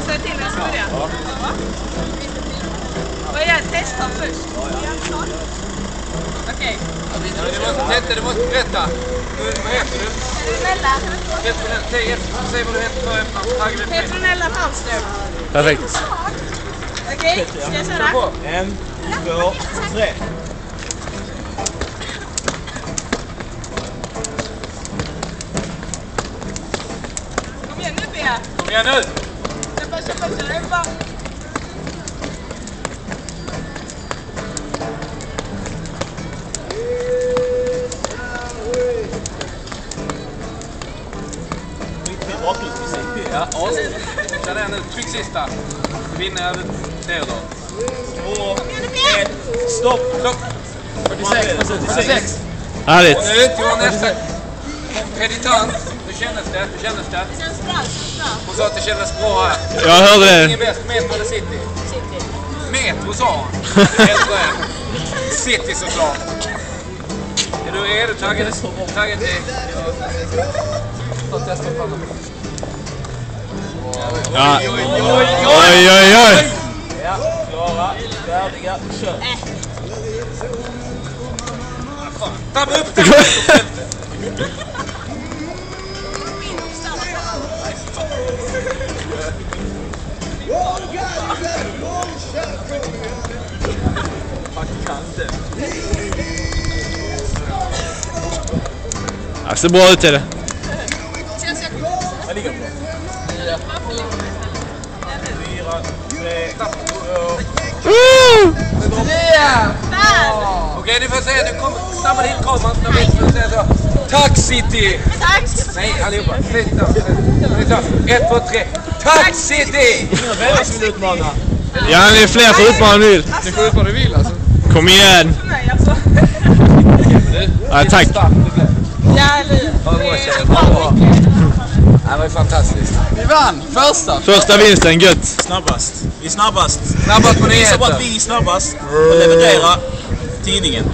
säga till när jag ska börja? Ja. Och jag testar först. Okej. Du måste berätta. Vad heter du? Petronella. Säg vad du heter för öppna. Petronella Palmström. Perfekt. Okej, ska jag köra? 1, 2, 3. Kom igen nu, Bea. Kom igen nu! Kämpa. Ja, kör den nu. Tryck sista. Vinner jag det då. 2, 1, stopp! 46. Härligt. Och nu till vår nästa kreditant. Hur kändes det? Det känns bra. Hon sa att det kändes bra här. Jag hörde det. Ingen bäst, Metro eller City? City. Metro sa hon. City såklart. Är du taggad till? Jag testar på honom. Ja. Oj. Ja, klara, färdiga, kör. Tappa upp det! Det ser bra ut, är det. Jag ligger bra. 4, 3, 2. Okej, ni får säga, nu kommer snabba in kameran så vi får säga så. Tack City! Tack! Nej, allihopa. 1, 2, 3. Tack City! Ingen vänner som vill utmana. Ja, det är fler för utmaning nu vill. Ni får ut vad du vill alltså. Kom igen. För mig alltså. Ja, tack. Ja, eller Det var ju fantastiskt. Vi vann! Första vinsten, gött. Snabbast. Vi är snabbast. Snabbast på Vi visar bara nyheter. att vi är snabbast och levererar tidningen.